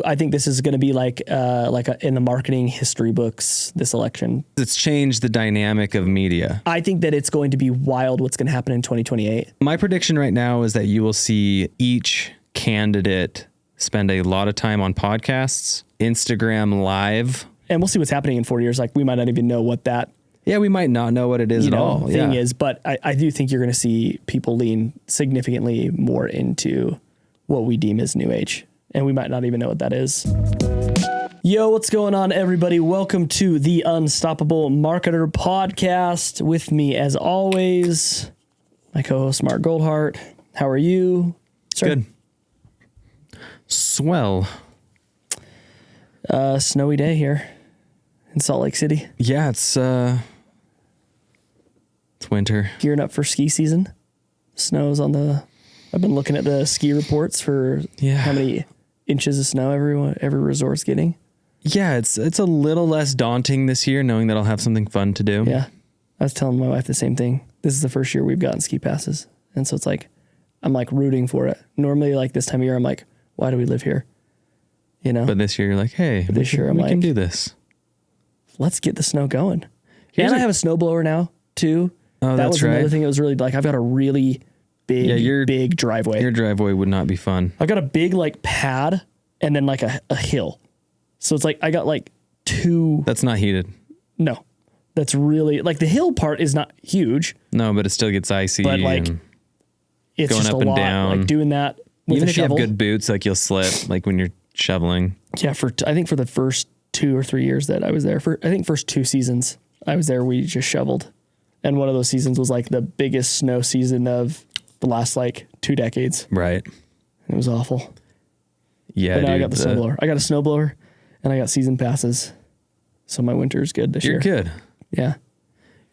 I think this is going to be like in the marketing history books, this election. It's changed the dynamic of media. I think that it's going to be wild what's going to happen in 2028. My prediction right now is that you will see each candidate spend a lot of time on podcasts, Instagram Live. And we'll see what's happening in 4 years. Like we might not even know what that. Yeah, we might not know what it is at all. Thing is, but I do think you're going to see people lean significantly more into what we deem as new age. And we might not even know what that is. Yo, what's going on, everybody? Welcome to the Unstoppable Marketer Podcast. With me, as always, my co-host, Mark Goldhart. How are you, sir? Good. Swell. Snowy day here in Salt Lake City. Yeah, it's winter. Gearing up for ski season. Snow's on the... I've been looking at the ski reports for how many inches of snow every resort's getting. Yeah, it's a little less daunting this year, knowing that I'll have something fun to do. Yeah, I was telling my wife the same thing. This is the first year we've gotten ski passes, and so it's like I'm like rooting for it. Normally, like this time of year, I'm like, why do we live here? You know. But this year, you're like, hey, we can do this. Let's get the snow going. And I have a snowblower now too. Oh, that was another thing that was really like I've got a really big driveway. Your driveway would not be fun. I got a big like pad and then like a hill. So it's like I got like two. That's not heated. No, that's really like the hill part is not huge. No, but it still gets icy. But like it's going just up a and lot. down. Like doing that with even a if shovel. you have good boots, like you'll slip like when you're shoveling. Yeah, I think for the first 2 or 3 years that I was there, first 2 seasons I was there, we just shoveled. And one of those seasons was like the biggest snow season of the last like 2 decades. Right. It was awful. Yeah, but now I got the snowblower. I got a snowblower and I got season passes. So my winter is good this year. You're good. Yeah.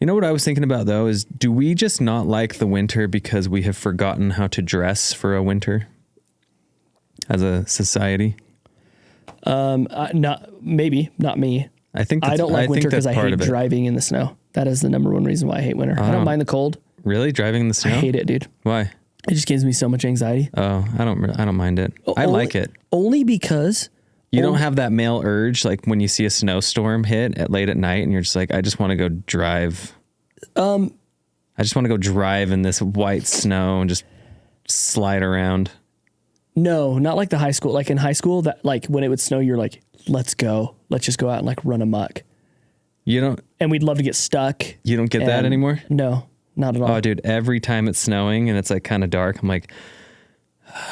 You know what I was thinking about though is do we just not like the winter because we have forgotten how to dress for a winter as a society? Not me. I think I don't like winter because I hate driving in the snow. That is the number one reason why I hate winter. I don't mind the cold. Really? Driving in the snow? I hate it, dude. Why? It just gives me so much anxiety. Oh, I don't mind it. I like it. Only because you don't have that male urge like when you see a snowstorm hit at late at night and you're just like, I just want to go drive. I just want to go drive in this white snow and just slide around. No, not like the high school. Like in high school, that like when it would snow, you're like, let's go. Let's just go out and like run amok. You don't. And we'd love to get stuck. You don't get that anymore? No, not at all. Oh, dude, every time it's snowing and it's like kind of dark, I'm like,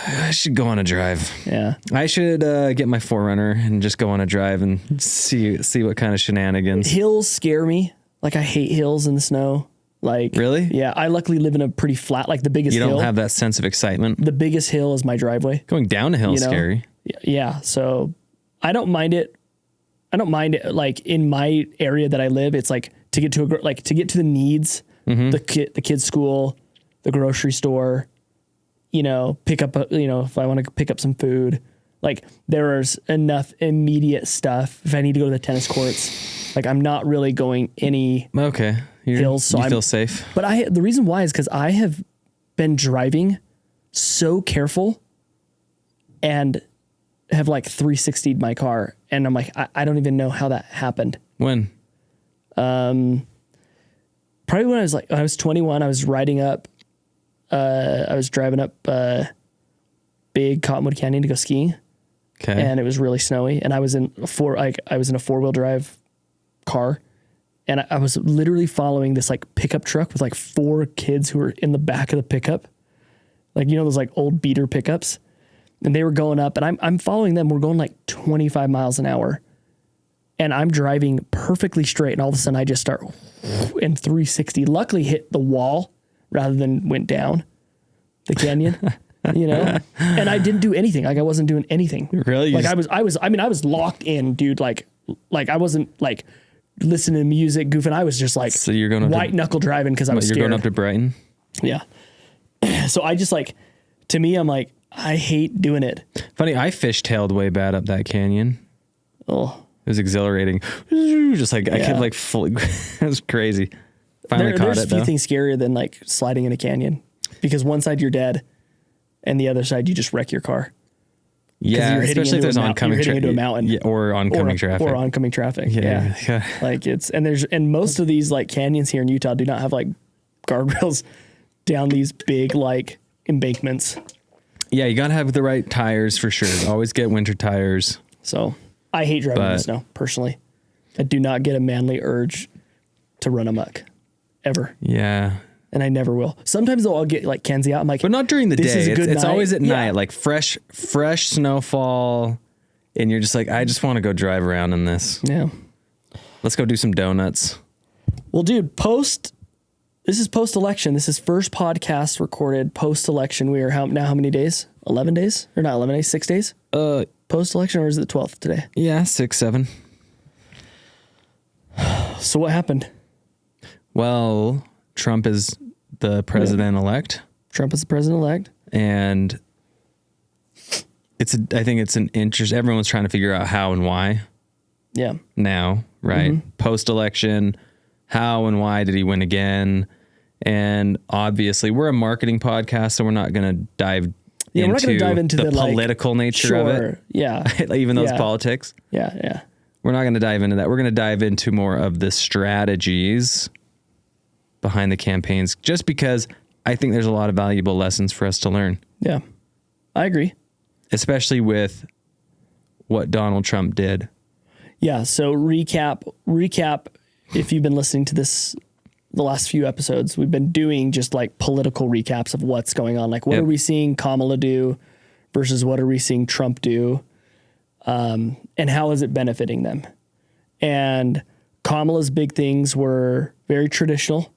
I should go on a drive. Yeah. I should get my 4Runner and just go on a drive and see what kind of shenanigans. Hills scare me. Like I hate hills in the snow. Like really? Yeah. I luckily live in a pretty flat, like the biggest hill. You don't have that sense of excitement. The biggest hill is my driveway. Going down a hill is scary. Yeah. So I don't mind it. Like in my area that I live, it's like to get to the needs, the kid's school, the grocery store, pick up, if I want to pick up some food, like there's enough immediate stuff. If I need to go to the tennis courts, like I'm not really going any hills. So you feel safe. But the reason why is because I have been driving so careful and have like 360'd my car. And I'm like, I don't even know how that happened. When? Probably when I was 21, I was riding up, I was driving up, big Cottonwood Canyon to go skiing. Okay. And it was really snowy and I was in a 4-wheel drive car. And I was literally following this like pickup truck with like 4 kids who were in the back of the pickup. Like, those like old beater pickups. And they were going up and I'm following them. We're going like 25 miles an hour and I'm driving perfectly straight. And all of a sudden I just start in 360, luckily hit the wall rather than went down the canyon, and I didn't do anything. Like I wasn't doing anything. Really? Like I was locked in, dude. Like I wasn't like listening to music, goofing. I was just like, so you're going white knuckle driving because I was scared. You're going up to Brighton? Yeah. So I just like, to me, I'm like, I hate doing it. Funny, I fishtailed way bad up that canyon. Oh. It was exhilarating. Just like, I kept like fully, it was crazy. Finally There's a few things scarier than like sliding in a canyon because one side you're dead and the other side you just wreck your car. Yeah, especially if there's oncoming traffic into a mountain, or oncoming traffic, or oncoming traffic. Yeah. Like and most of these like canyons here in Utah do not have like guardrails down these big like embankments. Yeah, you gotta have the right tires for sure. Always get winter tires. So I hate driving in the snow personally. I do not get a manly urge to run amok ever. Yeah. And I never will. Sometimes though I'll get like Kenzie out. I'm like, but not during the day. It's always at night, yeah. like fresh snowfall. And you're just like, I just want to go drive around in this. Yeah. Let's go do some donuts. Well, dude, this is post-election. This is first podcast recorded post-election. We are how many days? 11 days? Or not 11 days, 6 days? Post-election, or is it the 12th today? Yeah, 6, 7. So what happened? Well, Trump is the president-elect. Trump is the president-elect. And I think it's an interest. Everyone's trying to figure out how and why. Yeah. Now, right? Mm-hmm. Post-election, how and why did he win again? And obviously, we're a marketing podcast, so we're not going to dive into the political nature of it. Yeah. Even though it's politics. Yeah. We're not going to dive into that. We're going to dive into more of the strategies behind the campaigns, just because I think there's a lot of valuable lessons for us to learn. Yeah, I agree. Especially with what Donald Trump did. Yeah. So recap. If you've been listening to the last few episodes, we've been doing just like political recaps of what's going on. Like what are we seeing Kamala do versus what are we seeing Trump do? And how is it benefiting them? And Kamala's big things were very traditional,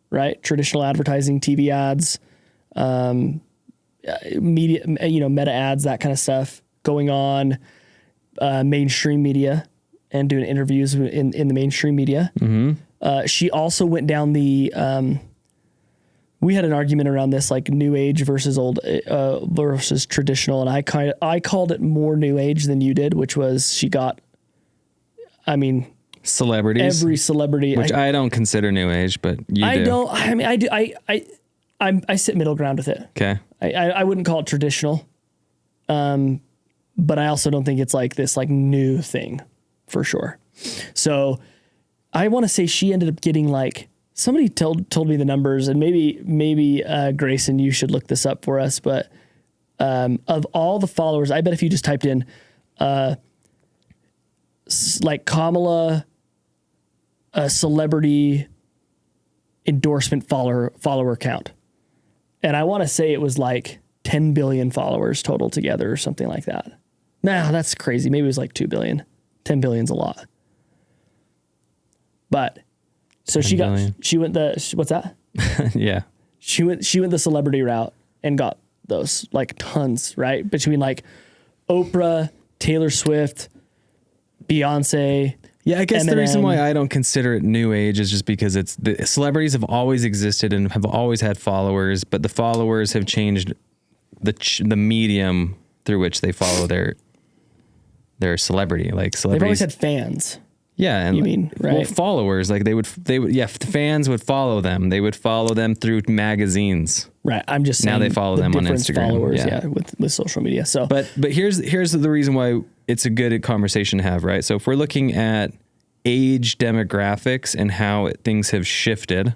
right? Traditional advertising, TV ads, media, meta ads, that kind of stuff going on, mainstream media and doing interviews in the mainstream media. Mm-hmm. She also went down we had an argument around this, like new age versus versus traditional. And I called it more new age than you did, which was celebrities, every celebrity, which I don't consider new age, but I don't. I mean, I do. I sit middle ground with it. Okay. I wouldn't call it traditional. But I also don't think it's like this like new thing for sure. So I want to say she ended up getting like, somebody told me the numbers, and maybe Grayson, you should look this up for us. But of all the followers, I bet if you just typed in like Kamala celebrity endorsement follower count, and I want to say it was like 10 billion followers total together or something like that. Nah, that's crazy. Maybe it was like 2 billion. 10 billion's a lot. But so she went what's that? Yeah. She went the celebrity route and got those like tons, right? Between like Oprah, Taylor Swift, Beyonce. Yeah, I guess Eminem. The reason why I don't consider it new age is just because the celebrities have always existed and have always had followers, but the followers have changed the medium through which they follow their celebrity. Like celebrities, they've always had fans. Yeah, and you mean right? Well, followers, like they would. The fans would follow them. They would follow them through magazines. Right. I'm just saying now they follow them on Instagram. Followers, with social media. So, but here's the reason why it's a good conversation to have, right? So if we're looking at age demographics and how things have shifted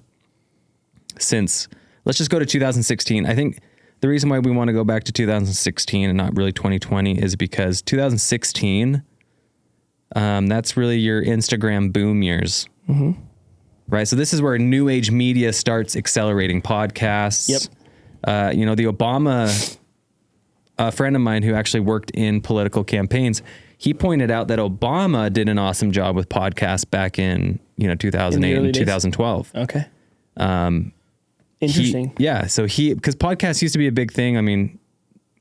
since, let's just go to 2016. I think the reason why we want to go back to 2016 and not really 2020 is because 2016. That's really your Instagram boom years, right? So this is where new age media starts accelerating podcasts. Yep. The Obama, a friend of mine who actually worked in political campaigns, he pointed out that Obama did an awesome job with podcasts back in 2008 and 2012. Okay. Interesting. Because podcasts used to be a big thing. I mean,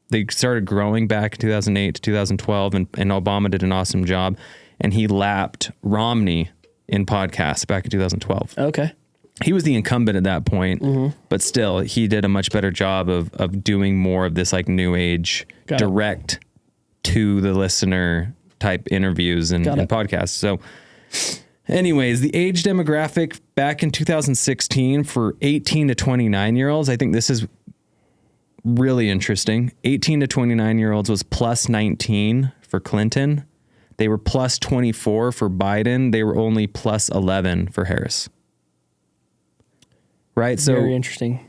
they started growing back in 2008 to 2012, and Obama did an awesome job. And he lapped Romney in podcasts back in 2012. Okay. He was the incumbent at that point, but still, he did a much better job of doing more of this like new age, direct to the listener type interviews and podcasts. So anyways, the age demographic back in 2016 for 18 to 29 year olds, I think this is really interesting. 18 to 29-year-olds was plus 19 for Clinton. They were plus 24 for Biden. They were only plus 11 for Harris. Right? Very interesting.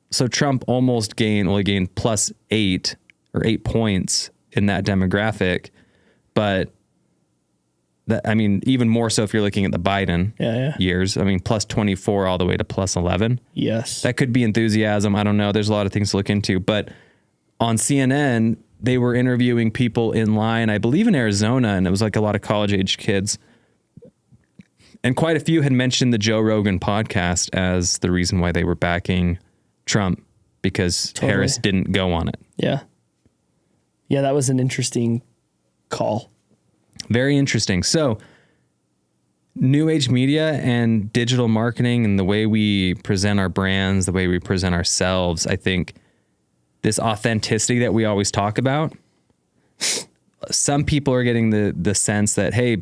So Trump almost gained plus 8 or 8 points in that demographic. But that, I mean, even more so if you're looking at the Biden years. I mean, plus 24 all the way to plus 11. Yes. That could be enthusiasm. I don't know. There's a lot of things to look into. But on CNN, they were interviewing people in line, I believe in Arizona, and it was like a lot of college-age kids. And quite a few had mentioned the Joe Rogan podcast as the reason why they were backing Trump, because Harris didn't go on it. Yeah. Yeah, that was an interesting call. Very interesting. So, new age media and digital marketing and the way we present our brands, the way we present ourselves, I think this authenticity that we always talk about, some people are getting the sense that, hey,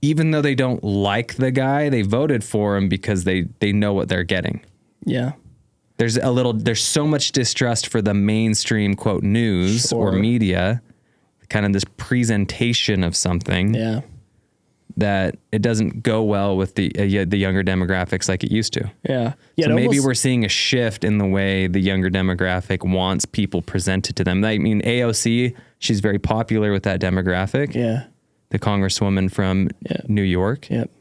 even though they don't like the guy, they voted for him because they know what they're getting. Yeah. There's so much distrust for the mainstream, quote, news or media, kind of this presentation of something. Yeah. That it doesn't go well with the younger demographics like it used to. Yeah. So maybe we're seeing a shift in the way the younger demographic wants people presented to them. I mean, AOC, she's very popular with that demographic. Yeah. The congresswoman from New York. Yep.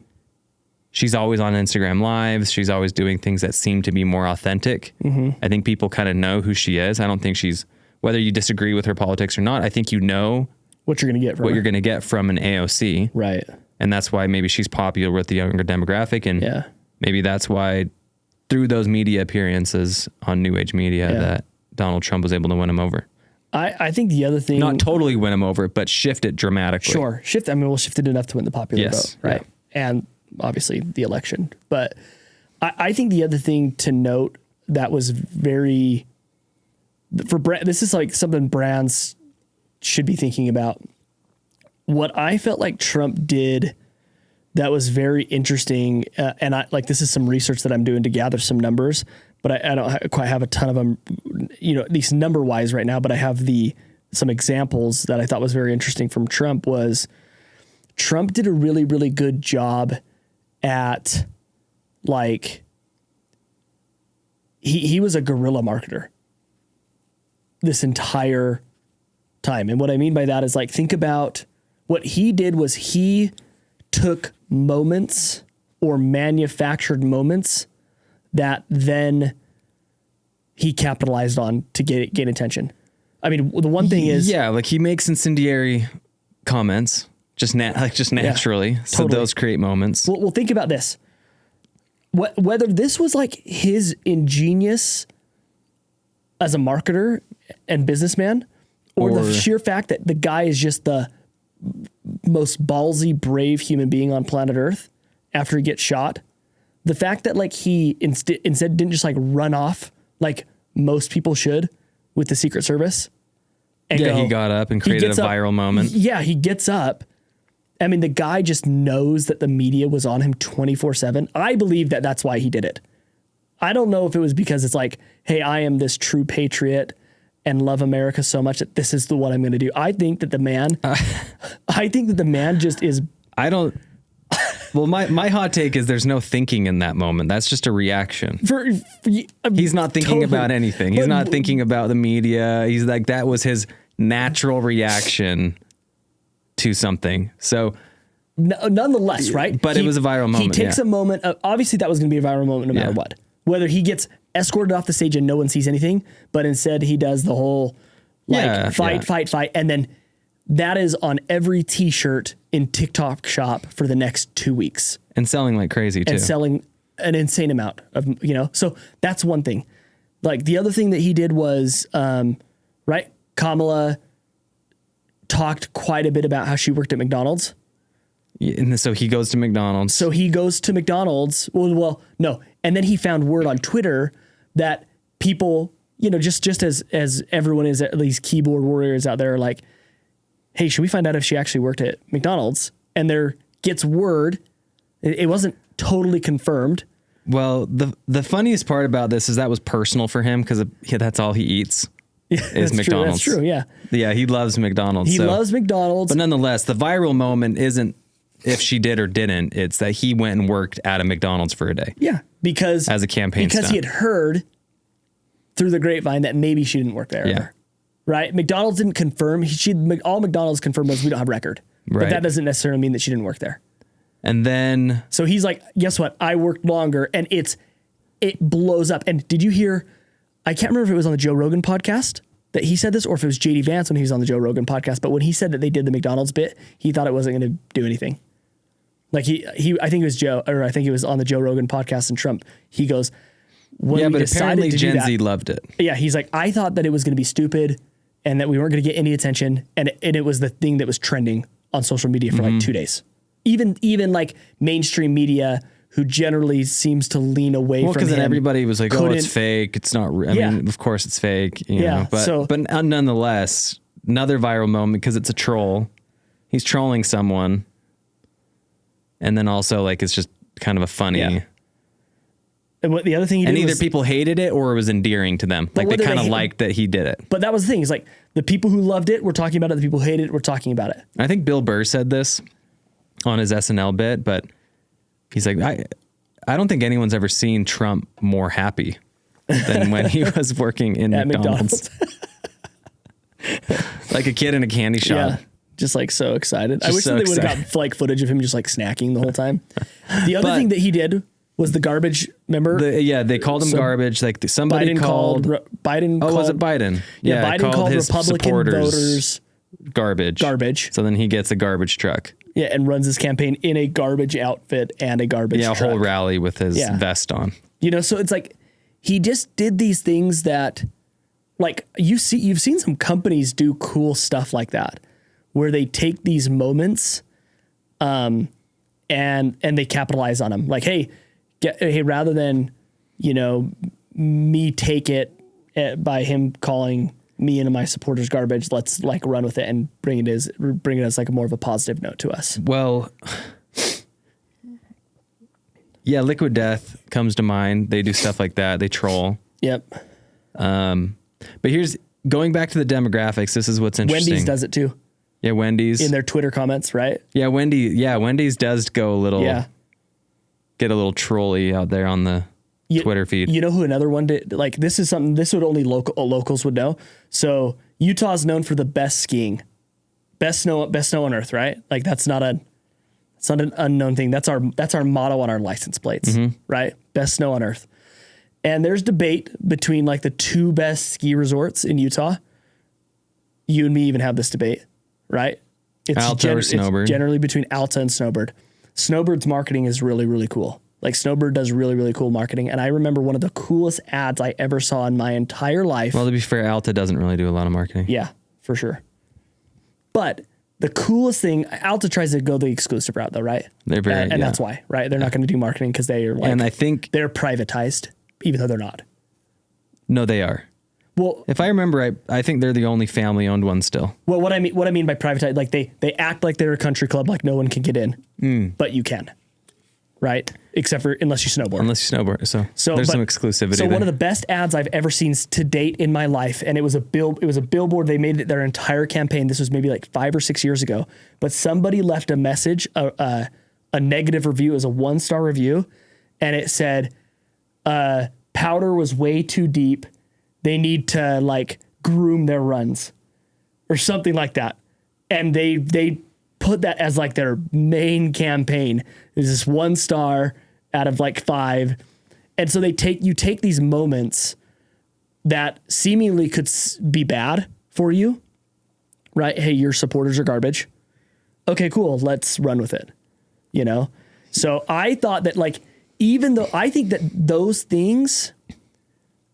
She's always on Instagram Lives. She's always doing things that seem to be more authentic. Mm-hmm. I think people kind of know who she is. I don't think she's, whether you disagree with her politics or not, I think you know what you're going to get from you're going to get from an AOC. Right. And that's why maybe she's popular with the younger demographic. And maybe that's why through those media appearances on New Age media that Donald Trump was able to win him over. I think the other thing... Not totally win him over, but shift it dramatically. Sure. We'll shift it enough to win the popular vote. Right. Yeah. And obviously the election. But I think the other thing to note that was very... this is like something brands should be thinking about. What I felt like Trump did that was very interesting, and this is some research that I'm doing to gather some numbers, but I don't quite have a ton of them, at least number wise right now, but I have some examples that I thought was very interesting from Trump. Was Trump did a really, really good job at he was a guerrilla marketer this entire time. And what I mean by that is think about what he did was he took moments or manufactured moments that then he capitalized on to gain attention. I mean, the one thing is... Yeah, he makes incendiary comments just naturally. Yeah, so totally. Those create moments. Well, think about this. Whether this was his ingenious as a marketer and businessman, or the sheer fact that the guy is just the most ballsy, brave human being on planet Earth after he gets shot. The fact that he instead didn't just run off like most people should with the Secret Service. And he got up and created a viral moment. Yeah, he gets up. I mean, the guy just knows that the media was on him 24/7. I believe that that's why he did it. I don't know if it was because it's hey, I am this true patriot and love America so much that this is what I'm going to do. I think that the man just is. I don't. Well, my hot take is there's no thinking in that moment. That's just a reaction. He's not thinking about anything. He's not thinking about the media. He's that was his natural reaction to something. So nonetheless, right? But it was a viral moment. He takes a moment. Obviously, that was going to be a viral moment no matter what. Whether he gets escorted off the stage and no one sees anything, but instead he does the whole fight. And then that is on every t-shirt in TikTok shop for the next 2 weeks. And selling like crazy too. And selling an insane amount of, so that's one thing. The other thing that he did was, Kamala talked quite a bit about how she worked at McDonald's. And so he goes to McDonald's. Well, no. And then he found word on Twitter that people, just as everyone is, at least keyboard warriors out there, are hey, should we find out if she actually worked at McDonald's? And there gets word, it wasn't totally confirmed, Well, the funniest part about this is that was personal for him because that's all he eats. Is McDonald's. True. That's true. Yeah. Yeah, he loves McDonald's. He loves McDonald's. But nonetheless, the viral moment isn't if she did or didn't. It's that he went and worked at a McDonald's for a day. Yeah, because as a campaign stunt. He had heard through the grapevine that maybe she didn't work there. Yeah. Ever. Right. McDonald's didn't confirm. All McDonald's confirmed was we don't have record. Right. But that doesn't necessarily mean that she didn't work there. And then so he's like, guess what? I worked longer, and it blows up. And did you hear? I can't remember if it was on the Joe Rogan podcast that he said this, or if it was JD Vance when he was on the Joe Rogan podcast. But when he said that they did the McDonald's bit, he thought it wasn't going to do anything. Like I think it was Joe, or I think it was on the Joe Rogan podcast and Trump. He goes, when we apparently Gen Z loved it. Yeah, he's like, I thought that it was going to be stupid and that we weren't going to get any attention, and it was the thing that was trending on social media for like 2 days. Even like mainstream media, who generally seems to lean away from him. Well, because then everybody was like, oh, it's fake. It's not real. I mean, of course it's fake. You know? But nonetheless, another viral moment because it's a troll. He's trolling someone. And then also like, it's just kind of a funny. Yeah. And what the other thing he did either people hated it or it was endearing to them. Like they kind of liked that he did it. But that was the thing. Is like the people who loved it were talking about it. The people who hated it were talking about it. I think Bill Burr said this on his SNL bit, but he's like, I don't think anyone's ever seen Trump more happy than when he was working in McDonald's. Like a kid in a candy shop. Yeah, just like so excited. I wish that they would have got like footage of him just like snacking the whole time. The other thing that he did was the garbage. Remember? They called him garbage. Like somebody called Biden. Oh, was it Biden? Yeah, Biden called his Republican voters garbage. So then he gets a garbage truck. Yeah, and runs his campaign in a garbage outfit and a garbage truck. Yeah, a whole rally with his vest on. You know, so it's like he just did these things that, like, you've seen some companies do cool stuff like that, where they take these moments, and they capitalize on them. Like, hey, rather than, you know, me take it by him calling me and my supporters garbage, let's like run with it and bring it as like more of a positive note to us. Well, yeah, Liquid Death comes to mind. They do stuff like that. They troll. Yep. But here's going back to the demographics. This is what's interesting. Wendy's does it too. Yeah, Wendy's in their Twitter comments, right? Yeah, Wendy's does go a little, get a little trolly out there on the Twitter feed. You know who another one did? Like, this is something this would only locals would know. So Utah's known for the best skiing, best snow on earth, right? Like it's not an unknown thing. That's our motto on our license plates, right? Best snow on earth. And there's debate between like the two best ski resorts in Utah. You and me even have this debate, right? Alta or Snowbird. It's generally between Alta and Snowbird. Snowbird's marketing is really, really cool. Like Snowbird does really, really cool marketing. And I remember one of the coolest ads I ever saw in my entire life. Well, to be fair, Alta doesn't really do a lot of marketing. Yeah, for sure. But the coolest thing, Alta tries to go the exclusive route though, right? They're very, and that's why, right? They're not going to do marketing because they are like, and I think they're privatized, even though they're not. No, they are. Well, if I remember right, I think they're the only family-owned one still. Well, what I mean by privatized, like they act like they're a country club, like no one can get in, but you can, right? Except for unless you snowboard. So there's some exclusivity. So one of the best ads I've ever seen to date in my life, and it was a billboard. They made it their entire campaign. This was maybe like 5 or 6 years ago. But somebody left a message, a negative review. It was a 1-star review, and it said, "Powder was way too deep. They need to like groom their runs," or something like that. And they put that as like their main campaign. Is this 1 star out of like 5. And so you take these moments that seemingly could be bad for you, right? Hey, your supporters are garbage. Okay, cool. Let's run with it. You know? So I thought that like, even though I think that those things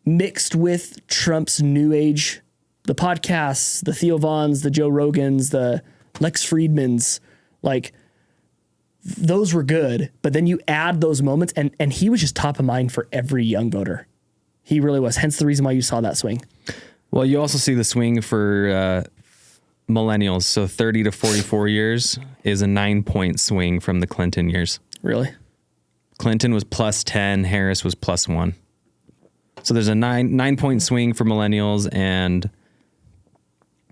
mixed with Trump's new age, the podcasts, the Theo Vons, the Joe Rogans, the Lex Friedmans, like those were good, but then you add those moments and he was just top of mind for every young voter. He really was. Hence the reason why you saw that swing. Well, you also see the swing for millennials. So 30 to 44 years is a 9-point swing from the Clinton years. Really? Clinton was plus 10, Harris was plus 1. So there's a 9-point swing for millennials, and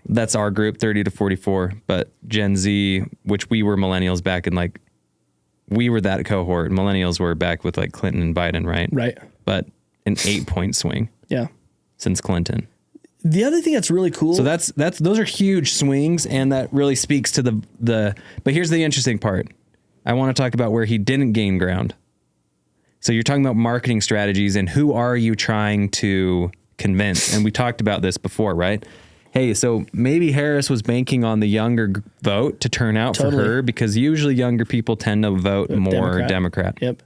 that's our group, 30 to 44. But Gen Z, which we were millennials back in like, we were that cohort. Millennials were back with like Clinton and Biden, right? Right. But an 8-point swing. Yeah. Since Clinton. The other thing that's really cool. So those are huge swings, and that really speaks to the. But here's the interesting part. I want to talk about where he didn't gain ground. So you're talking about marketing strategies and who are you trying to convince? And we talked about this before, right? Hey, so maybe Harris was banking on the younger vote to turn out for her, because usually younger people tend to vote more Democrat. Yep.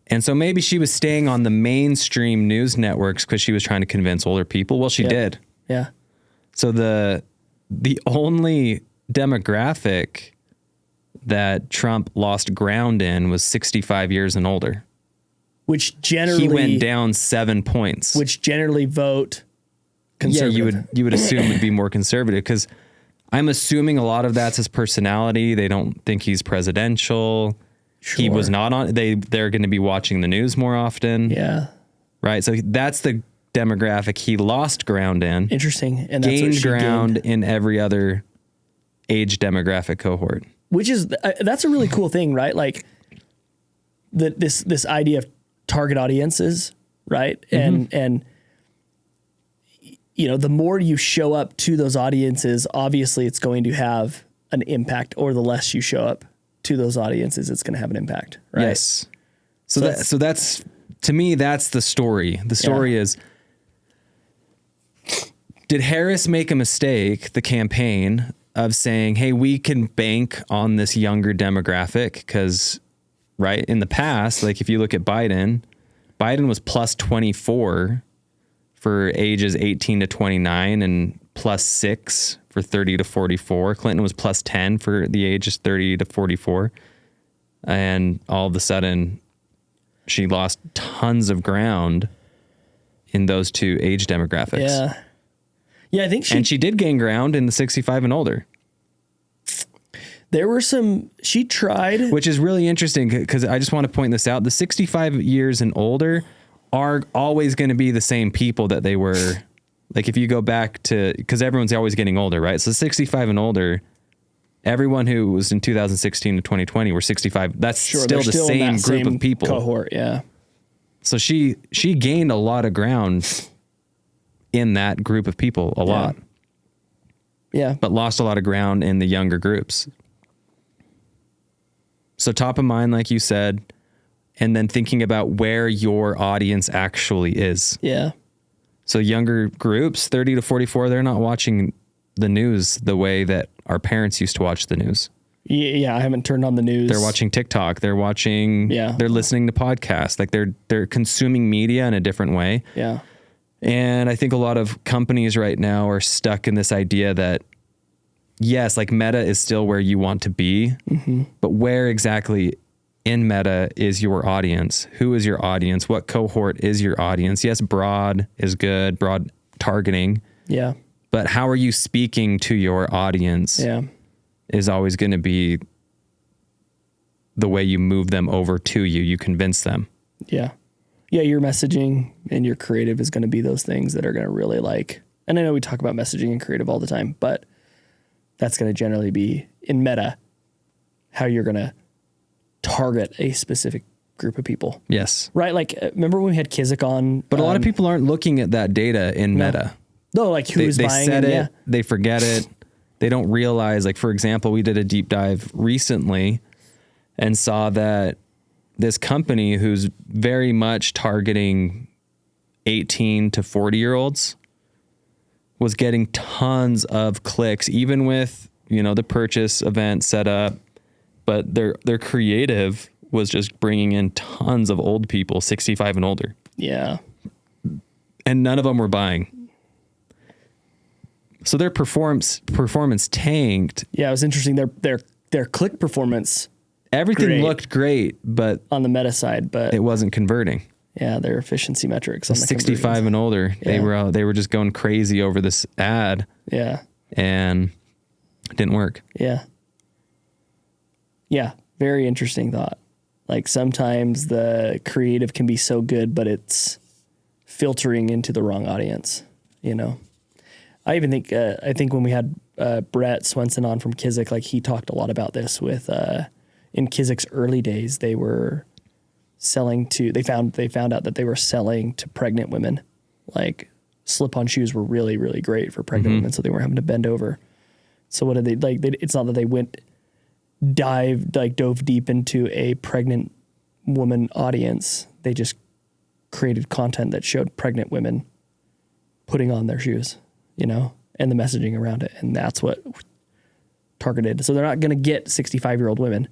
And so maybe she was staying on the mainstream news networks because she was trying to convince older people. Well, she did. Yeah. So the only demographic that Trump lost ground in was 65 years and older. Which generally... He went down 7 points. Which generally vote conservative. Yeah, you would assume would be more conservative, because I'm assuming a lot of that's his personality. They don't think he's presidential. Sure. He was not on... They're going to be watching the news more often. Yeah. Right? So that's the demographic he lost ground in. Interesting. And that's gained ground in every other age demographic cohort. Which is, that's a really cool thing, right? Like this idea of target audiences, right? Mm-hmm. And you know, the more you show up to those audiences, obviously it's going to have an impact, or the less you show up to those audiences, it's going to have an impact, right? Yes. So that's to me, that's the story. The story is, did Harris make a mistake, the campaign, of saying, hey, we can bank on this younger demographic? Because, right, in the past, like if you look at Biden was plus 24 for ages 18 to 29 and plus 6 for 30 to 44. Clinton was plus 10 for the ages 30 to 44. And all of a sudden, she lost tons of ground in those two age demographics. Yeah. Yeah, I think she did gain ground in the 65 and older. There were she tried. Which is really interesting, because I just want to point this out. The 65 years and older are always going to be the same people that they were. Like if you go back to, because everyone's always getting older, right? So 65 and older, everyone who was in 2016 to 2020 were 65. That's still the same group of people. Cohort, yeah. So she gained a lot of ground in that group of people, a lot. Yeah. But lost a lot of ground in the younger groups. So top of mind, like you said, and then thinking about where your audience actually is. Yeah. So younger groups, 30 to 44, they're not watching the news the way that our parents used to watch the news. Yeah, I haven't turned on the news. They're watching TikTok. They're watching, they're listening to podcasts. Like they're consuming media in a different way. Yeah. And I think a lot of companies right now are stuck in this idea that, yes, like Meta is still where you want to be, but where exactly in Meta is your audience? Who is your audience? What cohort is your audience? Yes, broad is good, broad targeting. Yeah. But how are you speaking to your audience? Yeah. Is always going to be the way you move them over to you. You convince them. Yeah. Yeah, your messaging and your creative is going to be those things that are going to really like, and I know we talk about messaging and creative all the time, but that's going to generally be in Meta how you're going to target a specific group of people. Yes. Right? Like, remember when we had Kizik on? But a lot of people aren't looking at that data in Meta. No, like who's buying they set it, they forget it. They don't realize, like, for example, we did a deep dive recently and saw that this company who's very much targeting 18 to 40-year-olds was getting tons of clicks, even with, the purchase event set up, but their creative was just bringing in tons of old people, 65 and older. Yeah. And none of them were buying. So their performance tanked. Yeah, it was interesting. Their click performance, everything looked great, but on the Meta side, but it wasn't converting. Yeah, their efficiency metrics on the 65 and older, they were just going crazy over this ad. Yeah. And it didn't work. Yeah. Yeah, very interesting thought. Like sometimes the creative can be so good, but it's filtering into the wrong audience, you know? I even think, I think when we had Brett Swenson on from Kizik, like he talked a lot about this with, in Kizik's early days, they were selling to, they found out that they were selling to pregnant women. Like slip-on shoes were really, really great for pregnant women, so they weren't having to bend over. So what did they, like, it's not that they dove deep into a pregnant woman audience. They just created content that showed pregnant women putting on their shoes, you know, and the messaging around it. And that's what targeted. So they're not going to get 65-year-old women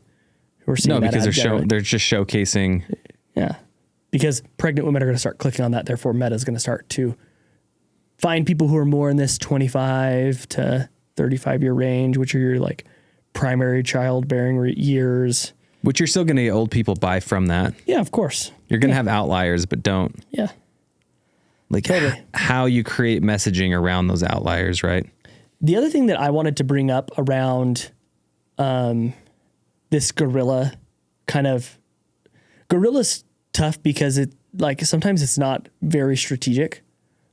who are seeing that. No, because they're just showcasing. Yeah. Because pregnant women are going to start clicking on that. Therefore, Meta is going to start to find people who are more in this 25 to 35 year range, which are your like primary childbearing years. Which you're still going to get old people buy from that. Yeah, of course. You're going to have outliers, but don't. Yeah. Like totally. How you create messaging around those outliers, right? The other thing that I wanted to bring up around this guerrilla kind of, guerrilla's tough because it like sometimes it's not very strategic.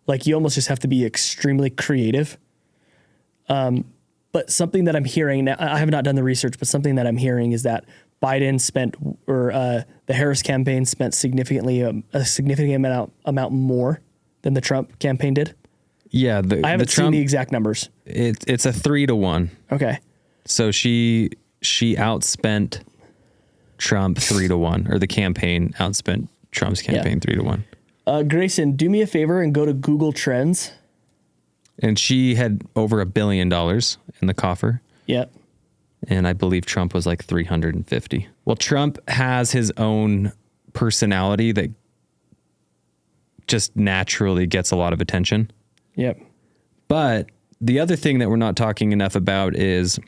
Like you almost just have to be extremely creative. But something that I'm hearing now, I have not done the research, but something that I'm hearing is that Biden spent, or the Harris campaign spent a significant amount more than the Trump campaign did. Yeah, I haven't seen the exact numbers. It's a 3-1. Okay, so she outspent Trump 3-1, or the campaign outspent Trump's campaign 3-1. Grayson, do me a favor and go to Google Trends. And she had over $1 billion in the coffer. Yep. And I believe Trump was like 350. Well, Trump has his own personality that just naturally gets a lot of attention. Yep. But the other thing that we're not talking enough about is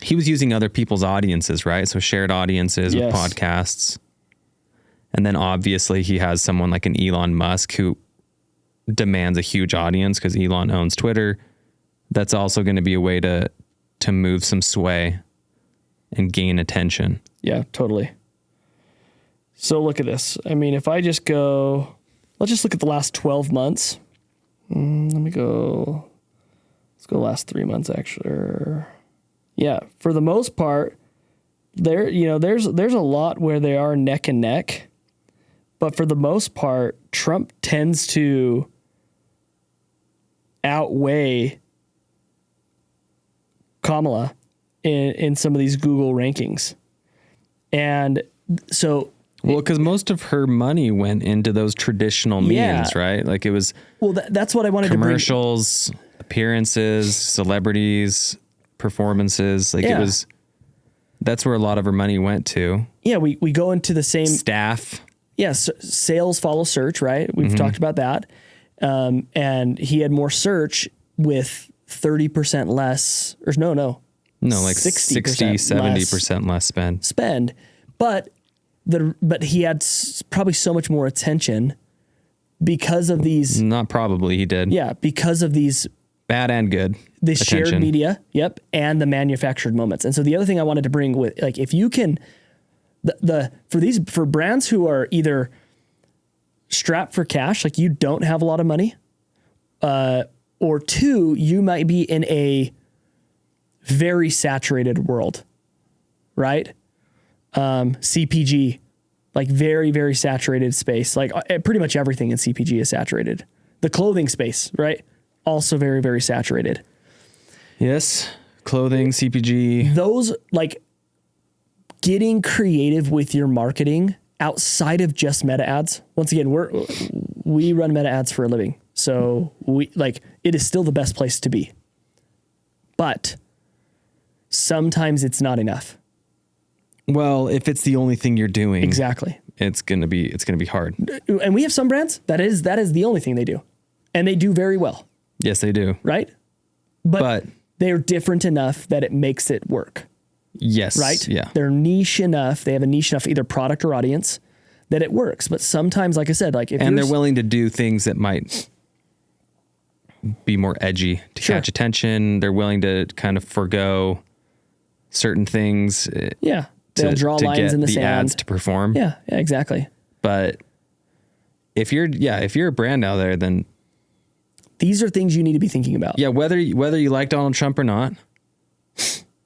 he was using other people's audiences, right? So shared audiences with podcasts. And then obviously he has someone like an Elon Musk who demands a huge audience because Elon owns Twitter. That's also going to be a way to move some sway and gain attention. Yeah, totally. So look at this. I mean, if I just go, let's just look at the last 12 months. Let's go last 3 months actually. Yeah, for the most part, there's a lot where they are neck and neck, but for the most part, Trump tends to outweigh Kamala in some of these Google rankings. And so, well, because most of her money went into those traditional means, right? Like it was, well, that's what I wanted commercials, to bring. Appearances, celebrities, performances. Like it was, that's where a lot of her money went to. Yeah. We go into the same staff. Yes. Sales follow search, right? We've talked about that. And he had more search with 30% less, or no, like 60, 70% less spend. But he had probably so much more attention because of these. Not probably, he did. Yeah. Because of these bad and good. The shared media. Yep. And the manufactured moments. And so the other thing I wanted to bring with, like, if you can, for brands who are either strapped for cash, like you don't have a lot of money, or two, you might be in a very saturated world, right? CPG, like very, very saturated space. Like pretty much everything in CPG is saturated. The clothing space, right? Also very, very saturated. Yes. Clothing, CPG. Those, like, getting creative with your marketing outside of just meta ads. Once again, we run meta ads for a living. So it is still the best place to be, but sometimes it's not enough. Well, if it's the only thing you're doing, exactly, it's going to be hard. And we have some brands that is the only thing they do, and they do very well. Yes, they do. Right. But they're different enough that it makes it work. Yes. Right. Yeah. They're niche enough. They have a niche enough, either product or audience, that it works. But sometimes, like I said, like if they're willing to do things that might be more edgy to catch attention. They're willing to kind of forego certain things. Yeah. They'll draw lines get in the the sand. ads to perform. Yeah, exactly. But if you're a brand out there, then these are things you need to be thinking about. yeah, whether you like Donald Trump or not,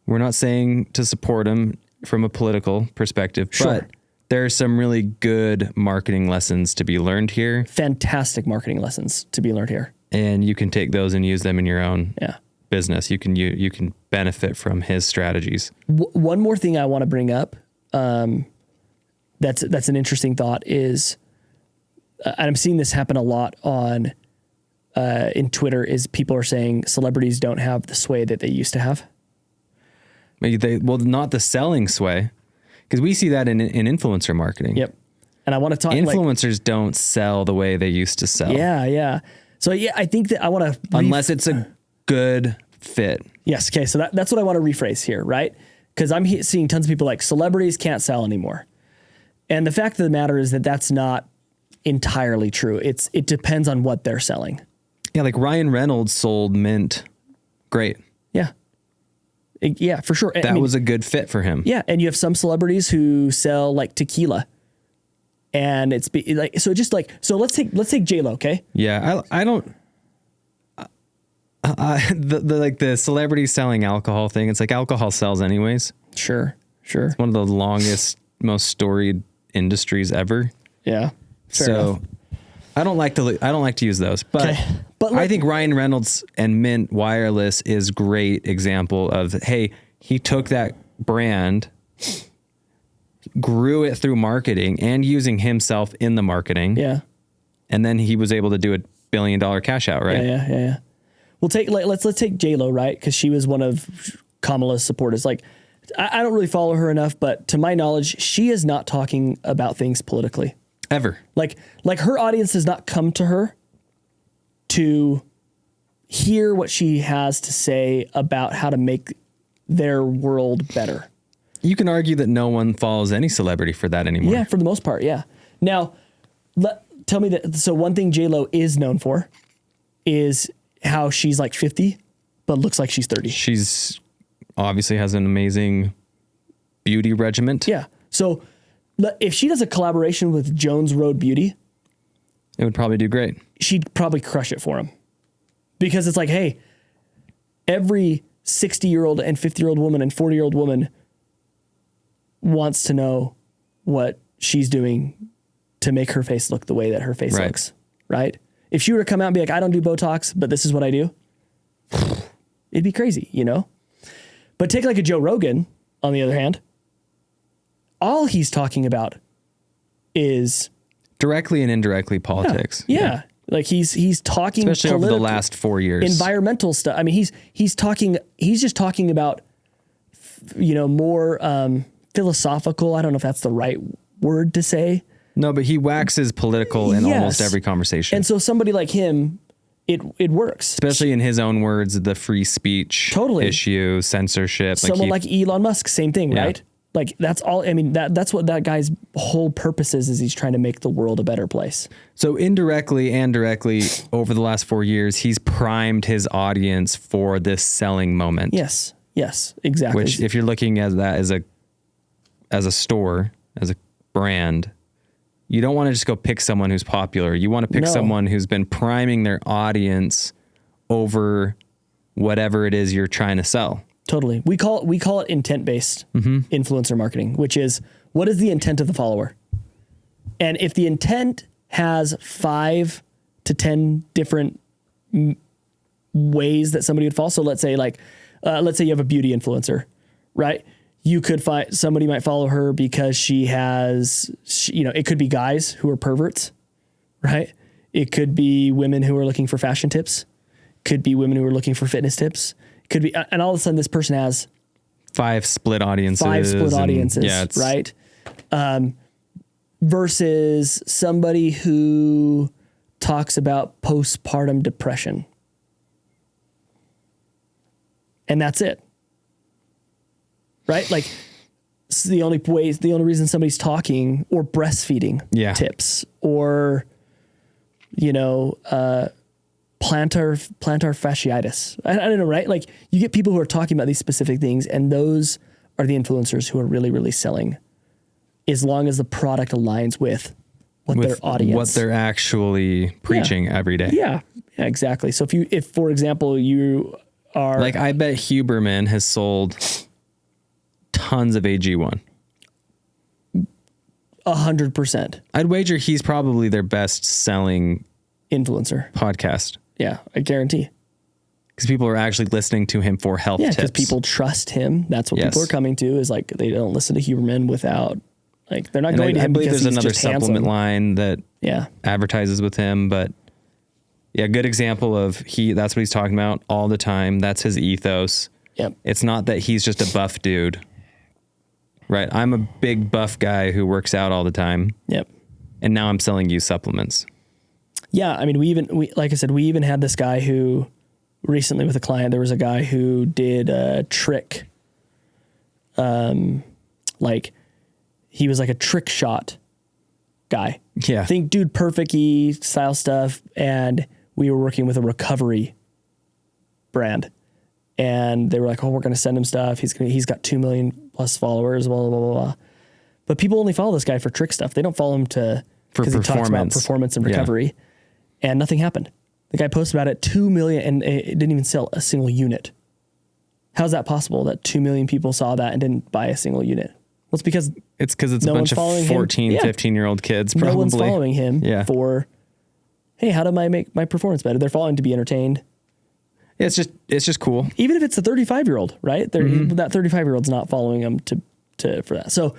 we're not saying to support him from a political perspective, Sure. but there are some really good marketing lessons to be learned here. Fantastic marketing lessons to be learned here. And you can take those and use them in your own business. You can benefit from his strategies. One more thing I want to bring up, that's an interesting thought is, and I'm seeing this happen a lot on in Twitter, is people are saying celebrities don't have the sway that they used to have. Well, not the selling sway, because we see that in influencer marketing. Yep. And I want to talk. Influencers don't sell the way they used to sell. Yeah. So I think that I want to unless it's a good fit. Yes. Okay. So that's what I want to rephrase here, right? Because I'm seeing tons of people like celebrities can't sell anymore, and the fact of the matter is that that's not entirely true. It depends on what they're selling. Yeah, like Ryan Reynolds sold Mint. Great. Yeah, for sure. That was a good fit for him. Yeah, and you have some celebrities who sell like tequila, and it's like so. Just like so, let's take J-Lo, okay? Yeah, I don't. The celebrity selling alcohol thing. It's like alcohol sells anyways. Sure. It's one of the longest, most storied industries ever. Yeah. Fair enough. I don't like to use those, but I think Ryan Reynolds and Mint Wireless is great example of, hey, he took that brand, grew it through marketing and using himself in the marketing. Yeah. And then he was able to do $1 billion cash out, right? Yeah. We'll take let's take J-Lo, right? Because she was one of Kamala's supporters. Like, I don't really follow her enough, but to my knowledge, she is not talking about things politically. Ever. Like her audience does not come to her to hear what she has to say about how to make their world better. You can argue that no one follows any celebrity for that anymore. Yeah, for the most part, yeah. Now, tell me that. So one thing J-Lo is known for is how she's like 50, but looks like she's 30. She's obviously has an amazing beauty regimen. Yeah. So if she does a collaboration with Jones Road Beauty, it would probably do great. She'd probably crush it for him, because it's like, hey, every 60-year-old and 50-year-old woman and 40-year-old woman wants to know what she's doing to make her face look the way that her face looks, right? If she were to come out and be like, I don't do Botox, but this is what I do, it'd be crazy, you know? But take like a Joe Rogan, on the other hand, all he's talking about is directly and indirectly politics. Yeah. Like he's talking, especially over the last 4 years, environmental stuff. I mean, he's just talking about, more philosophical. I don't know if that's the right word to say. No, but he waxes political in almost every conversation. And so somebody like him, it works. Especially in his own words, the free speech issue, censorship. Someone like Elon Musk, same thing, right? Like that's all. I mean, that's what that guy's whole purpose is he's trying to make the world a better place. So indirectly and directly over the last 4 years, he's primed his audience for this selling moment. Yes, exactly. Which, if you're looking at that as a store, as a brand, you don't want to just go pick someone who's popular. You want to pick someone who's been priming their audience over whatever it is you're trying to sell. Totally. We call it intent-based influencer marketing, which is, what is the intent of the follower? And if the intent has 5 to 10 different ways that somebody would follow. So let's say you have a beauty influencer, right? You could find somebody might follow her because she has, it could be guys who are perverts, right? It could be women who are looking for fashion tips. Could be women who are looking for fitness tips. Could be, and all of a sudden this person has 5 split audiences. Right? Versus somebody who talks about postpartum depression. And that's it. Right? Like, the only reason somebody's talking, or breastfeeding tips, or, plantar fasciitis. I don't know, right? Like, you get people who are talking about these specific things, and those are the influencers who are really, really selling, as long as the product aligns with their audience, what they're actually preaching every day. Yeah, exactly. So if for example, you are like, I bet Huberman has sold tons of AG1. 100%. I'd wager he's probably their best selling influencer podcast. Yeah, I guarantee. Because people are actually listening to him for health tips. Yeah, because people trust him. That's what people are coming to, is like, they don't listen to Huberman without, like, they're not going to him. I believe there's another supplement line that advertises with him, but yeah, good example of that's what he's talking about all the time. That's his ethos. Yep. It's not that he's just a buff dude. Right. I'm a big buff guy who works out all the time. Yep. And now I'm selling you supplements. Yeah. I mean, like I said, we even had this guy who recently with a client, there was a guy who did a trick. Like he was like a trick shot guy. Yeah. Think Dude Perfect-y style stuff. And we were working with a recovery brand. And they were like, oh, we're going to send him stuff. He's got 2 million plus followers, blah, blah, blah, blah. But people only follow this guy for trick stuff. They don't follow him because he talks about performance and recovery. And nothing happened. The guy posted about it, 2 million, and it didn't even sell a single unit. How's that possible that 2 million people saw that and didn't buy a single unit? Well, it's because it's a bunch of 14, 15-year-old kids probably. No one's following him for, hey, how do I make my performance better? They're following to be entertained. Yeah, it's just cool. Even if it's a 35-year-old, right? That 35-year-old's not following them for that. So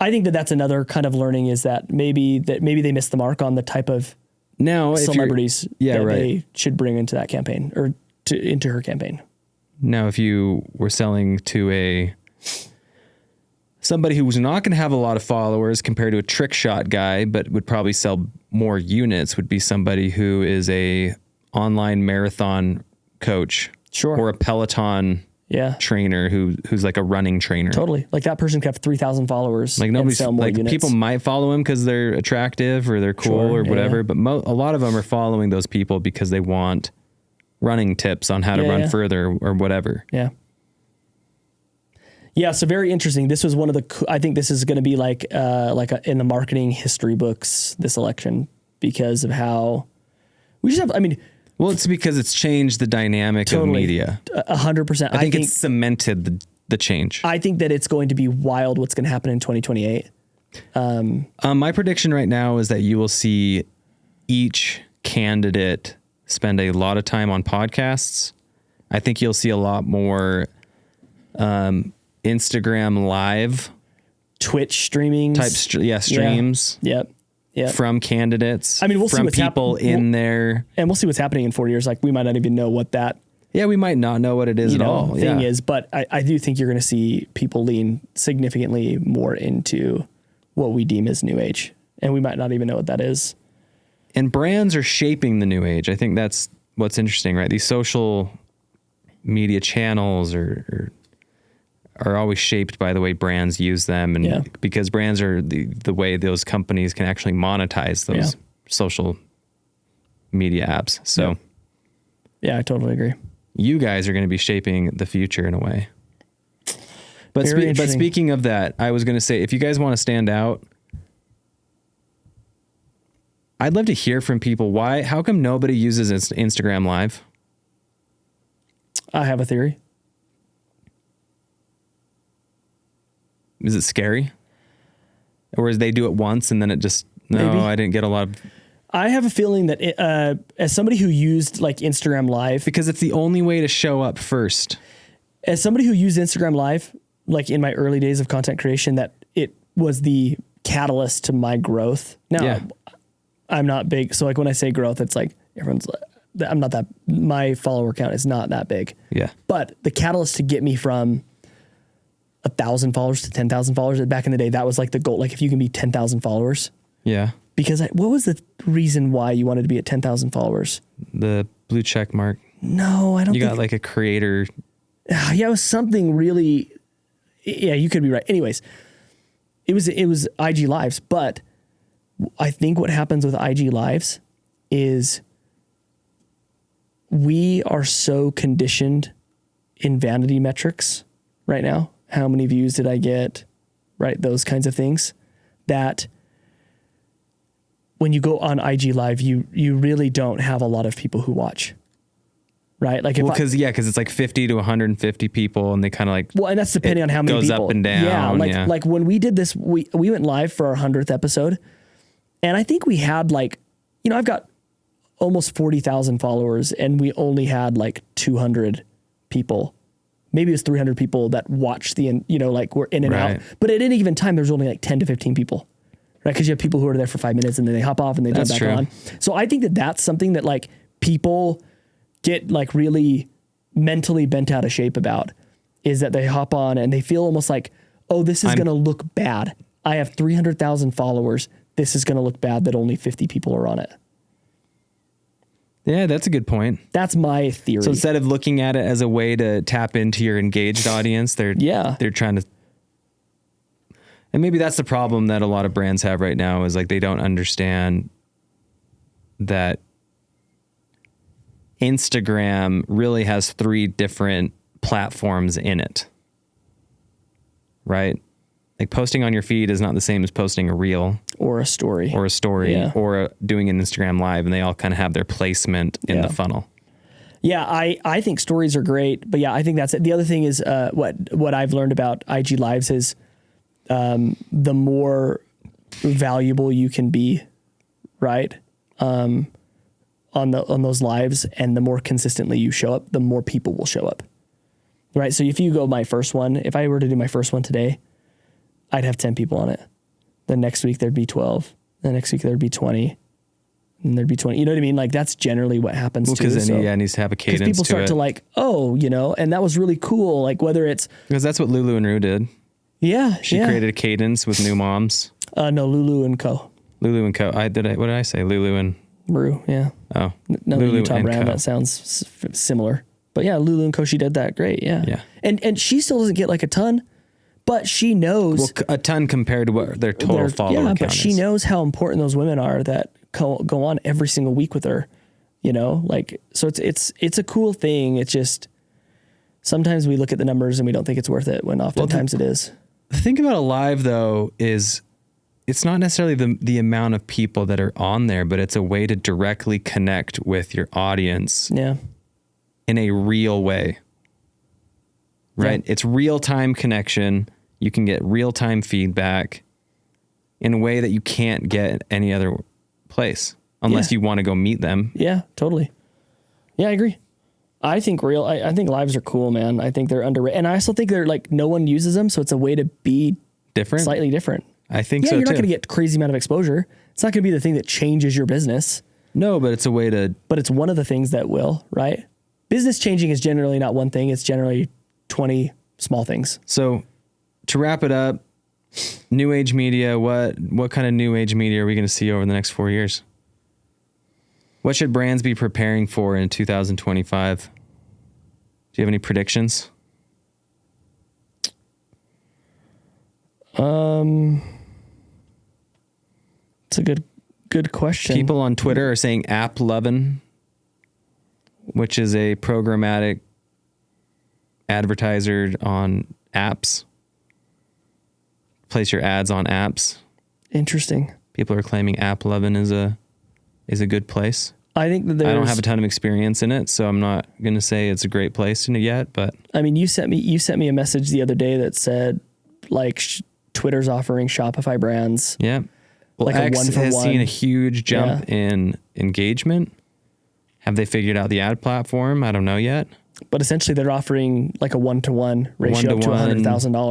I think that's another kind of learning, is that maybe they missed the mark on the type of celebrities they should bring into that campaign or into her campaign. Now, if you were selling to somebody who was not going to have a lot of followers compared to a trick shot guy, but would probably sell more units, would be somebody who is a online marathon coach, or a Peloton trainer who's like a running trainer. Totally. Like that person could have 3,000 followers. Like nobody's like units. People might follow him because they're attractive or they're cool or whatever, but a lot of them are following those people because they want running tips on how to run further or whatever. Yeah. Yeah. So very interesting. This was one of I think this is going to be like in the marketing history books, this election, because of how we just have, well, it's because it's changed the dynamic of media. 100%. I think it's cemented the change. I think that it's going to be wild what's going to happen in 2028. My prediction right now is that you will see each candidate spend a lot of time on podcasts. I think you'll see a lot more Instagram live, Twitch streaming type streams. Yep. From candidates. We'll see what's people in there. And we'll see what's happening in 4 years. Like we might not even know what that. Yeah, we might not know what it is at all. Thing is, but I do think you're going to see people lean significantly more into what we deem as new age. And we might not even know what that is. And brands are shaping the new age. I think that's what's interesting, right? These social media channels are always shaped by the way brands use them. And because brands are the way those companies can actually monetize those social media apps. So yeah, I totally agree. You guys are going to be shaping the future in a way. But speaking of that, I was going to say, if you guys want to stand out, I'd love to hear from people. How come nobody uses Instagram Live? I have a theory. Is it scary? Or is they do it once and then it just, Maybe. I didn't get a lot of... I have a feeling that as somebody who used like Instagram Live... Because it's the only way to show up first. As somebody who used Instagram Live, like in my early days of content creation, that it was the catalyst to my growth. Now, I'm not big. So like when I say growth, it's like my follower count is not that big. Yeah. But the catalyst to get me from 1,000 followers to 10,000 followers, back in the day, that was like the goal. Like if you can be 10,000 followers. Yeah. Because what was the reason why you wanted to be at 10,000 followers? The blue check mark. No, I don't think. You got like a creator. Yeah, it was something really. Yeah, you could be right. Anyways, it was IG Lives, but I think what happens with IG Lives is we are so conditioned in vanity metrics right now, How many views did I get? Right? Those kinds of things that when you go on IG Live, you really don't have a lot of people who watch. Right? Like, because it's like 50 to 150 people, and they kind of like, well, and that's depending on how many goes people. Up and down. Yeah. Like when we did this, we went live for our 100th episode, and I think we had like, I've got almost 40,000 followers, and we only had like 200 people. Maybe it was 300 people that watched like were in and out. But at any given time, there's only like 10 to 15 people, right? Because you have people who are there for 5 minutes and then they hop off and they jump back on. So I think that that's something that like people get like really mentally bent out of shape about, is that they hop on and they feel almost like, oh, this is going to look bad. I have 300,000 followers. This is going to look bad that only 50 people are on it. Yeah, that's a good point. That's my theory. So instead of looking at it as a way to tap into your engaged audience, they're trying to, and maybe that's the problem that a lot of brands have right now, is like they don't understand that Instagram really has 3 different platforms in it, right? Like posting on your feed is not the same as posting a reel or a story or doing an Instagram live, and they all kind of have their placement in the funnel. Yeah. I think stories are great, but I think that's it. The other thing is, what I've learned about IG lives is, the more valuable you can be, right? On those lives, and the more consistently you show up, the more people will show up. Right. So if you go my first one, if I were to do my first one today, I'd have 10 people on it. The next week there'd be 12. The next week there'd be 20. And there'd be 20. You know what I mean? Like that's generally what happens too. Because then it needs to have a cadence to it. People start to like, and that was really cool. Like whether it's... Because that's what Lulu and Rue did. Yeah. She created a cadence with new moms. No, Lulu and Co. Lulu and Co. What did I say? Lulu and... Rue, yeah. Oh. No, Lulu Utah and brand, Co. that sounds similar. But yeah, Lulu and Co, she did that great, yeah. Yeah. And she still doesn't get like a ton, but she knows... Well, a ton compared to what their total follower count is. Yeah, but she knows how important those women are that go on every single week with her, like, so it's a cool thing. It's just, sometimes we look at the numbers and we don't think it's worth it, when oftentimes it is. The thing about a live though is it's not necessarily the amount of people that are on there, but it's a way to directly connect with your audience in a real way, right? Yeah. It's real-time connection. You can get real-time feedback in a way that you can't get any other place unless you want to go meet them. Yeah, totally. Yeah, I agree. I think lives are cool, man. I think they're underrated. And I also think they're like, no one uses them. So it's a way to be different, slightly different. I think so too. You're not going to get crazy amount of exposure. It's not going to be the thing that changes your business. No, but it's a way to, but it's one of the things that will, right? Business changing is generally not one thing. It's generally 20 small things. So to wrap it up, new age media, what kind of new age media are we going to see over the next 4 years? What should brands be preparing for in 2025? Do you have any predictions? It's a good question. People on Twitter are saying app lovin', which is a programmatic advertiser on apps. Place your ads on apps. Interesting. People are claiming app lovin' is a good place. I think that I don't have a ton of experience in it, so I'm not going to say it's a great place yet, but I mean, you sent me a message the other day that said like Twitter's offering Shopify brands. Yeah. Well, like X has seen a huge jump in engagement. Have they figured out the ad platform? I don't know yet. But essentially they're offering like a 1-to-1 ratio up to $100,000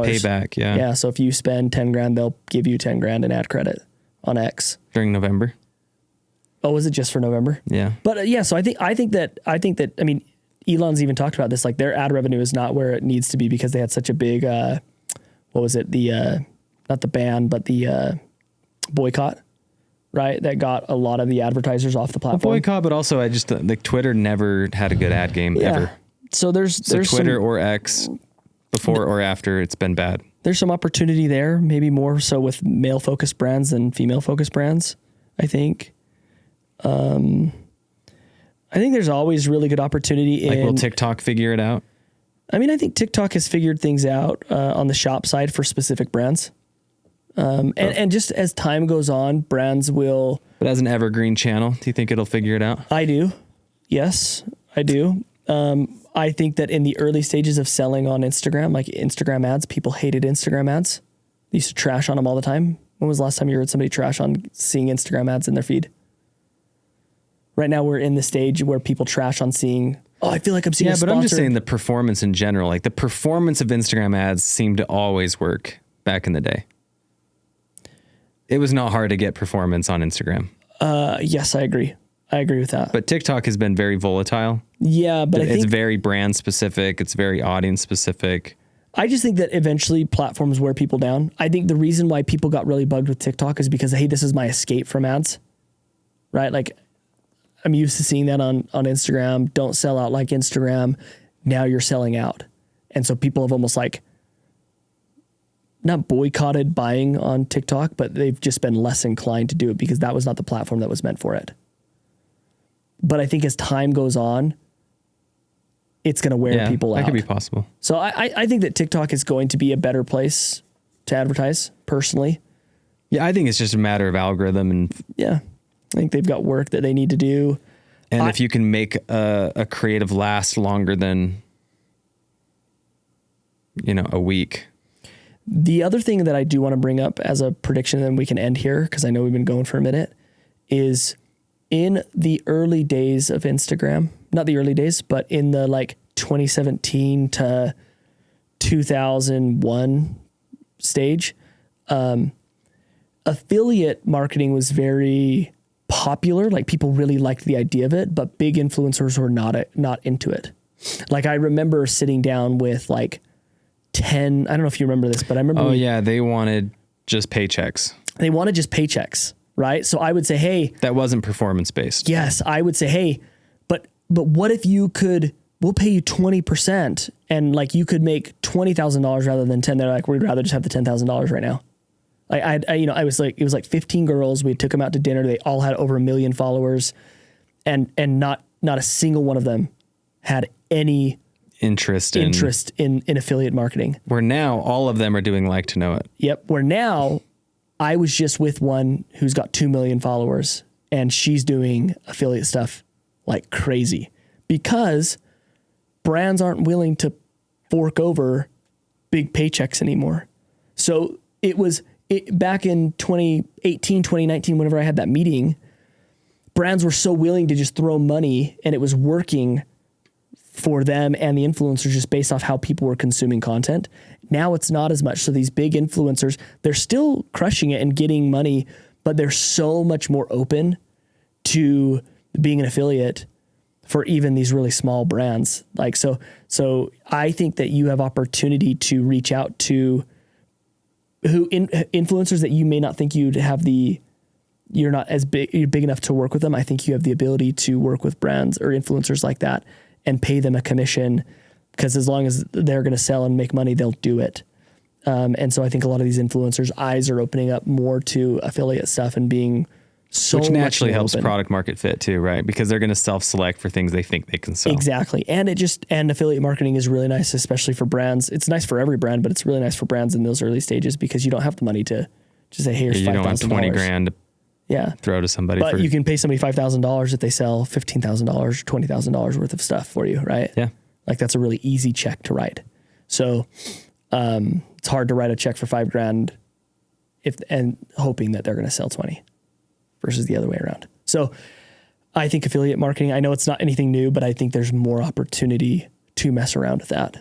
payback. Yeah. Yeah. So if you spend 10 grand, they'll give you 10 grand in ad credit on X during November. Oh, was it just for November? Yeah. But so I think that, I mean, Elon's even talked about this, like their ad revenue is not where it needs to be because they had such a big, what was it? Not the ban, but the boycott, right? That got a lot of the advertisers off the platform. Boycott, but also I just, like Twitter never had a good ad game ever. So there's Twitter or X before or after, it's been bad. There's some opportunity there, maybe more so with male focused brands than female focused brands, I think. I think there's always really good opportunity will TikTok figure it out? I mean, I think TikTok has figured things out on the shop side for specific brands. And just as time goes on, brands will... But as an evergreen channel, do you think it'll figure it out? I do. Yes, I do. I think that in the early stages of selling on Instagram, like Instagram ads, people hated Instagram ads. They used to trash on them all the time. When was the last time you heard somebody trash on seeing Instagram ads in their feed? Right now we're in the stage where people trash on seeing... Oh, I feel like I'm seeing a but I'm just sponsored- saying the performance in general, like the performance of Instagram ads seemed to always work back in the day. It was not hard to get performance on Instagram. Yes, I agree. I agree with that. But TikTok has been very volatile. Yeah, but I it's think very brand specific. It's very audience specific. I just think that eventually platforms wear people down. I think the reason why people got really bugged with TikTok is because, hey, this is my escape from ads, right? Like I'm used to seeing that on Instagram. Don't sell out like Instagram. Now you're selling out. And so people have almost like not boycotted buying on TikTok, but they've just been less inclined to do it because that was not the platform that was meant for it. But I think as time goes on, it's going to wear people out. That could be possible. So I think that TikTok is going to be a better place to advertise personally. Yeah, I think it's just a matter of algorithm and yeah, I think they've got work that they need to do. And if you can make a creative last longer than, a week. The other thing that I do want to bring up as a prediction, and we can end here because I know we've been going for a minute, is in the early days of Instagram, not the early days, but in the like 2017 to 2001 stage, affiliate marketing was very popular. Like people really liked the idea of it, but big influencers were not into it. Like I remember sitting down with like 10, I don't know if you remember this, but I remember. Oh yeah. They wanted just paychecks. They wanted just paychecks, right? So I would say, hey, that wasn't performance based. Yes. I would say, hey, but what if you could, we'll pay you 20% and like you could make $20,000 rather than 10. They're like, we'd rather just have the $10,000 right now. I was like, it was like 15 girls. We took them out to dinner. They all had over 1 million followers and not a single one of them had any interest in affiliate marketing. Where now all of them are doing like to know it. Yep. Where now I was just with one who's got 2 million followers and she's doing affiliate stuff like crazy because brands aren't willing to fork over big paychecks anymore. So back in 2018, 2019, whenever I had that meeting, brands were so willing to just throw money and it was working for them and the influencers just based off how people were consuming content. Now it's not as much. So these big influencers, they're still crushing it and getting money, but they're so much more open to being an affiliate for even these really small brands. Like, so I think that you have opportunity to reach out to influencers that you may not think you'd have you're not as you're big enough to work with them. I think you have the ability to work with brands or influencers like that and pay them a commission because as long as they're going to sell and make money, they'll do it. And so I think a lot of these influencers' eyes are opening up more to affiliate stuff and being so which naturally helps open. Product market fit too, right? Because they're going to self-select for things they think they can sell. Exactly. And and affiliate marketing is really nice, especially for brands. It's nice for every brand, but it's really nice for brands in those early stages because you don't have the money to just say, hey, here's $5,000. You don't have 20 grand to throw to somebody. But you can pay somebody $5,000 if they sell $15,000 or $20,000 worth of stuff for you, right? Yeah. Like that's a really easy check to write. So it's hard to write a check for $5,000 and hoping that they're going to sell 20 versus the other way around. So I think affiliate marketing, I know it's not anything new, but I think there's more opportunity to mess around with that.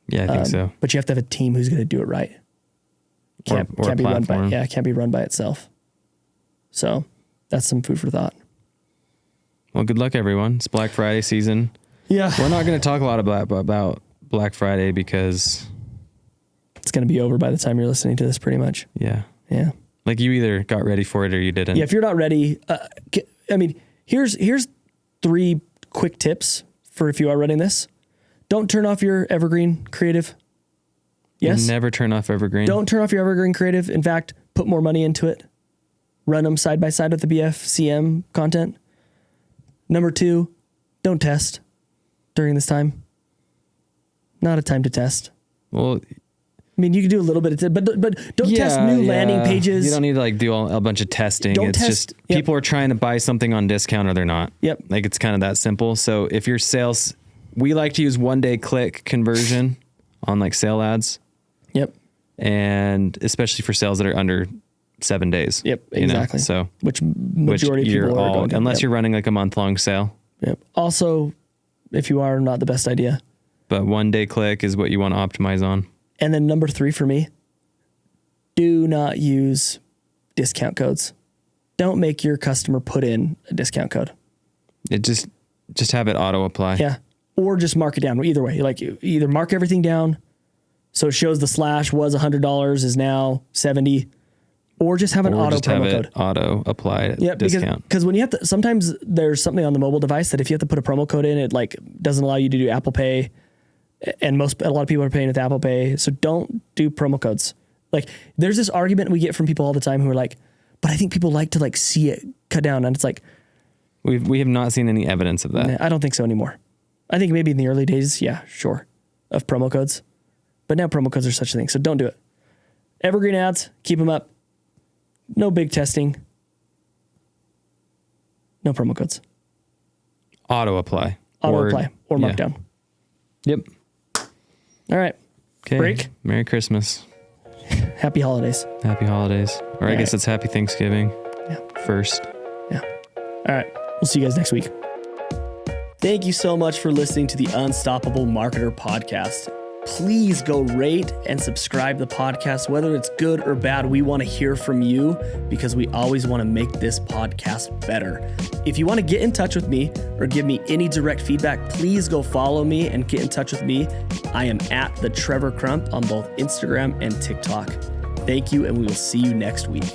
Yeah, I think so. But you have to have a team who's going to do it right. Can't be run by itself. So that's some food for thought. Well, good luck, everyone. It's Black Friday season. Yeah. We're not going to talk a lot about Black Friday because it's going to be over by the time you're listening to this pretty much. Yeah. Yeah. Like you either got ready for it or you didn't. Yeah. If you're not ready, here's 3 quick tips for if you are running this. Don't turn off your evergreen creative. Yes. Never turn off evergreen. Don't turn off your evergreen creative. In fact, put more money into it. Run them side by side with the BFCM content. Number 2, don't test during this time. Not a time to test. Well, I mean, you can do a little bit of but don't test new landing pages. You don't need to like do a bunch of testing. It's just people are trying to buy something on discount or they're not. Yep. Like it's kind of that simple. So if your sales, we like to use 1 day click conversion on like sale ads. Yep. And especially for sales that are under 7 days. Yep. Exactly. So which majority of people are going to, unless you're running like a month-long sale. Yep. Also, if you are, not the best idea. But 1 day click is what you want to optimize on. And then number 3 for me, do not use discount codes. Don't make your customer put in a discount code. It just have it auto apply. Yeah. Or just mark it down. Either way, like either mark everything down so it shows the slash was $100 is now 70, or just have an auto promo code. Auto apply discount. Because when you have to, sometimes there's something on the mobile device that if you have to put a promo code in, it like doesn't allow you to do Apple Pay. And a lot of people are paying with Apple Pay. So don't do promo codes. Like there's this argument we get from people all the time who are like, but I think people like to like see it cut down. And it's like, we have not seen any evidence of that. I don't think so anymore. I think maybe in the early days, yeah, sure, of promo codes. But now promo codes are such a thing. So don't do it. Evergreen ads, keep them up. No big testing. No promo codes. Auto apply. Or markdown. Yep. All right. Okay. Break. Merry Christmas. Happy holidays. Happy holidays. Or I guess it's Happy Thanksgiving. Yeah. First. Yeah. All right. We'll see you guys next week. Thank you so much for listening to the Unstoppable Marketer podcast. Please go rate and subscribe the podcast, whether it's good or bad. We want to hear from you because we always want to make this podcast better. If you want to get in touch with me or give me any direct feedback, please go follow me and get in touch with me. I am at the Trevor Crump on both Instagram and TikTok. Thank you, and we will see you next week.